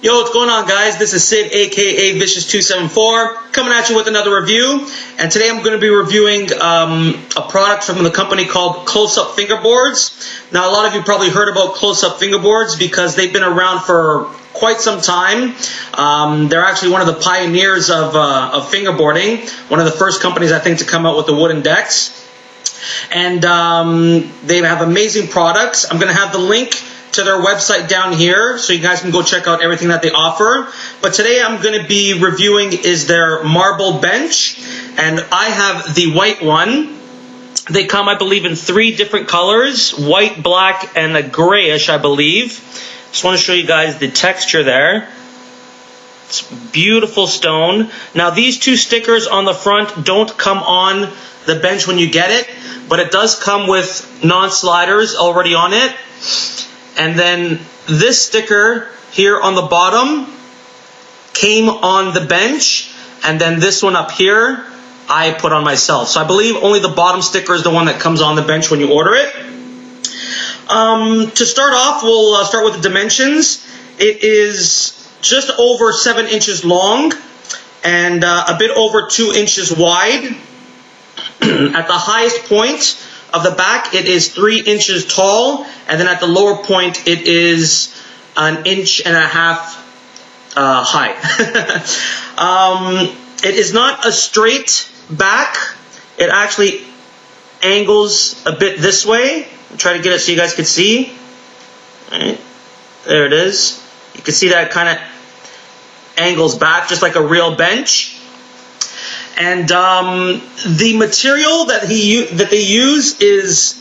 Yo, what's going on, guys? This is Sid, aka Vicious274, coming at you with another review. And today I'm going to be reviewing a product from the company called Close-Up Fingerboards. Now, a lot of you probably heard about Close-Up Fingerboards because they've been around for quite some time. They're actually one of the pioneers of fingerboarding, one of the first companies, I think, to come out with the wooden decks. And they have amazing products. I'm going to have the link to their website down here so you guys can go check out everything that they offer. But today I'm going to be reviewing is their marble bench, and I have the white one. They come, I believe, in 3 different colors: white, black, and a grayish, I believe. Just want to show you guys the texture there. It's beautiful stone. Now, these 2 stickers on the front don't come on the bench when you get it, but it does come with non-sliders already on it. And then this sticker here on the bottom came on the bench, and then this one up here I put on myself. So I believe only the bottom sticker is the one that comes on the bench when you order it. To start off, we'll start with the dimensions. It is just over 7 inches long and a bit over 2 inches wide. At the highest point of the back, it is 3 inches tall, and then at the lower point, it is 1.5 inches high. It is not a straight back. It actually angles a bit this way. I'll try to get it so you guys can see. All right. There it is. You can see that it kind of angles back just like a real bench. And the material that they use is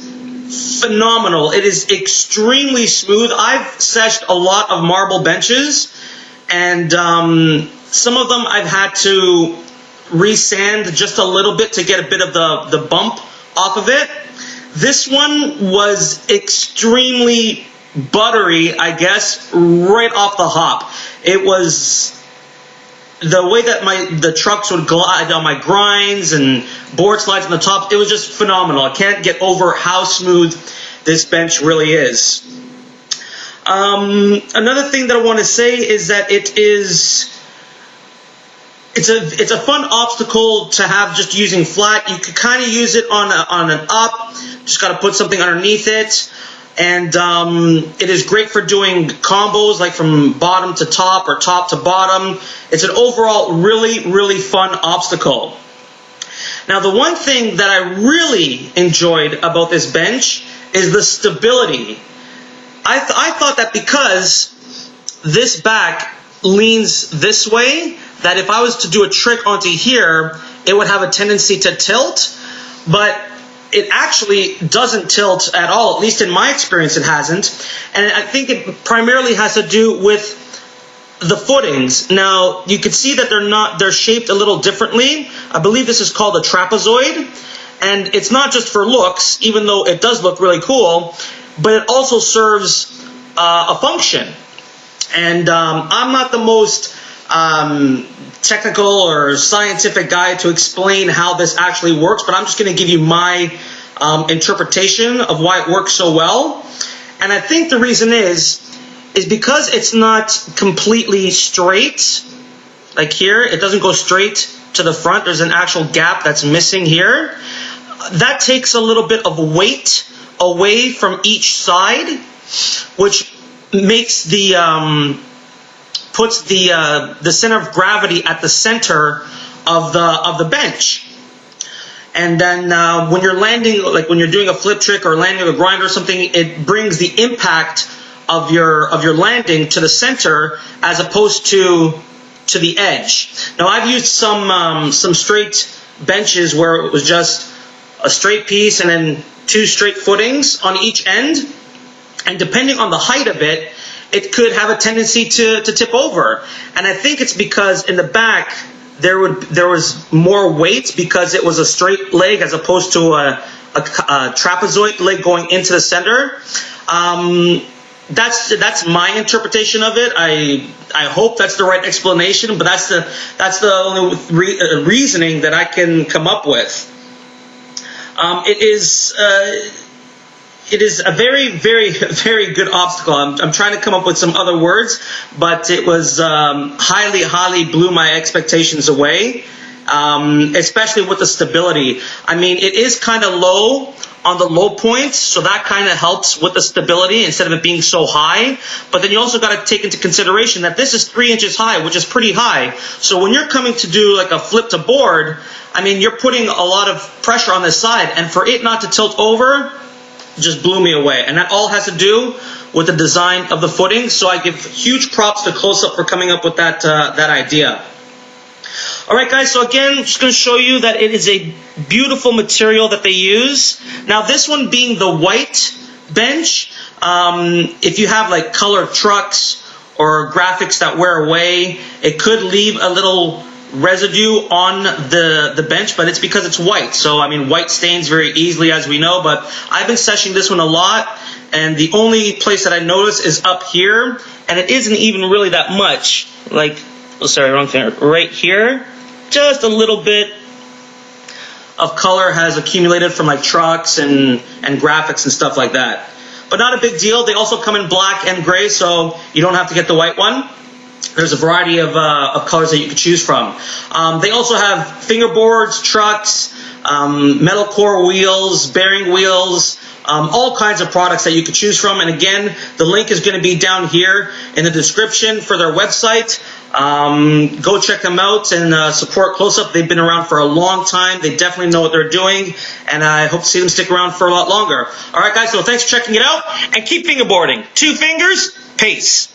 phenomenal. It is extremely smooth. I've seshed a lot of marble benches, and some of them I've had to resand just a little bit to get a bit of the bump off of it. This one was extremely buttery, I guess, right off the hop. It was the way that the trucks would glide on my grinds and board slides on the top. It was just phenomenal. I can't get over how smooth this bench really is. Another thing that I want to say is that it's a fun obstacle to have just using flat. You could kind of use it on an up. Just got to put something underneath it. And it is great for doing combos, like from bottom to top or top to bottom. It's an overall really, really fun obstacle. Now, the one thing that I really enjoyed about this bench is the stability. I thought that because this back leans this way, that if I was to do a trick onto here, it would have a tendency to tilt. But it actually doesn't tilt at all. At least in my experience, it hasn't. And I think it primarily has to do with the footings. Now, you can see that they're shaped a little differently. I believe this is called a trapezoid. And it's not just for looks, even though it does look really cool, but it also serves a function. And I'm not the most technical or scientific guy to explain how this actually works, but I'm just going to give you my interpretation of why it works so well. And I think the reason is because it's not completely straight. Like here, it doesn't go straight to the front. There's an actual gap that's missing here. That takes a little bit of weight away from each side, which makes puts the center of gravity at the center of the bench. And then when you're landing, like when you're doing a flip trick or landing a grind or something, it brings the impact of your landing to the center as opposed to the edge. Now, I've used some straight benches where it was just a straight piece and then 2 straight footings on each end, and depending on the height of it, it could have a tendency to tip over. And I think it's because in the back there was more weight because it was a straight leg as opposed to a trapezoid leg going into the center. That's my interpretation of it. I hope that's the right explanation, but that's the only reasoning that I can come up with. It is it is a very, very, very good obstacle. I'm trying to come up with some other words, but it was highly blew my expectations away, especially with the stability. I mean, it is kind of low on the low points, so that kind of helps with the stability instead of it being so high. But then you also got to take into consideration that this is 3 inches high, which is pretty high. So when you're coming to do like a flip to board, I mean, you're putting a lot of pressure on this side, and for it not to tilt over, just blew me away. And that all has to do with the design of the footing. So I give huge props to Close Up for coming up with that idea. All right, guys, so again, I'm just going to show you that it is a beautiful material that they use. Now, this one being the white bench, if you have like colored trucks or graphics that wear away, it could leave a little residue on the bench, but it's because it's white. So, I mean, white stains very easily, as we know, but I've been seshing this one a lot, and the only place that I notice is up here, and it isn't even really that much. Like, oh, sorry, wrong thing. Right here, just a little bit of color has accumulated from like trucks and graphics and stuff like that. But not a big deal. They also come in black and gray, so you don't have to get the white one. There's a variety of colors that you can choose from. They also have fingerboards, trucks, metal core wheels, bearing wheels, all kinds of products that you could choose from. And again, the link is going to be down here in the description for their website. Go check them out and support Close Up. They've been around for a long time. They definitely know what they're doing, and I hope to see them stick around for a lot longer. All right, guys, so thanks for checking it out, and keep fingerboarding. 2 fingers, peace.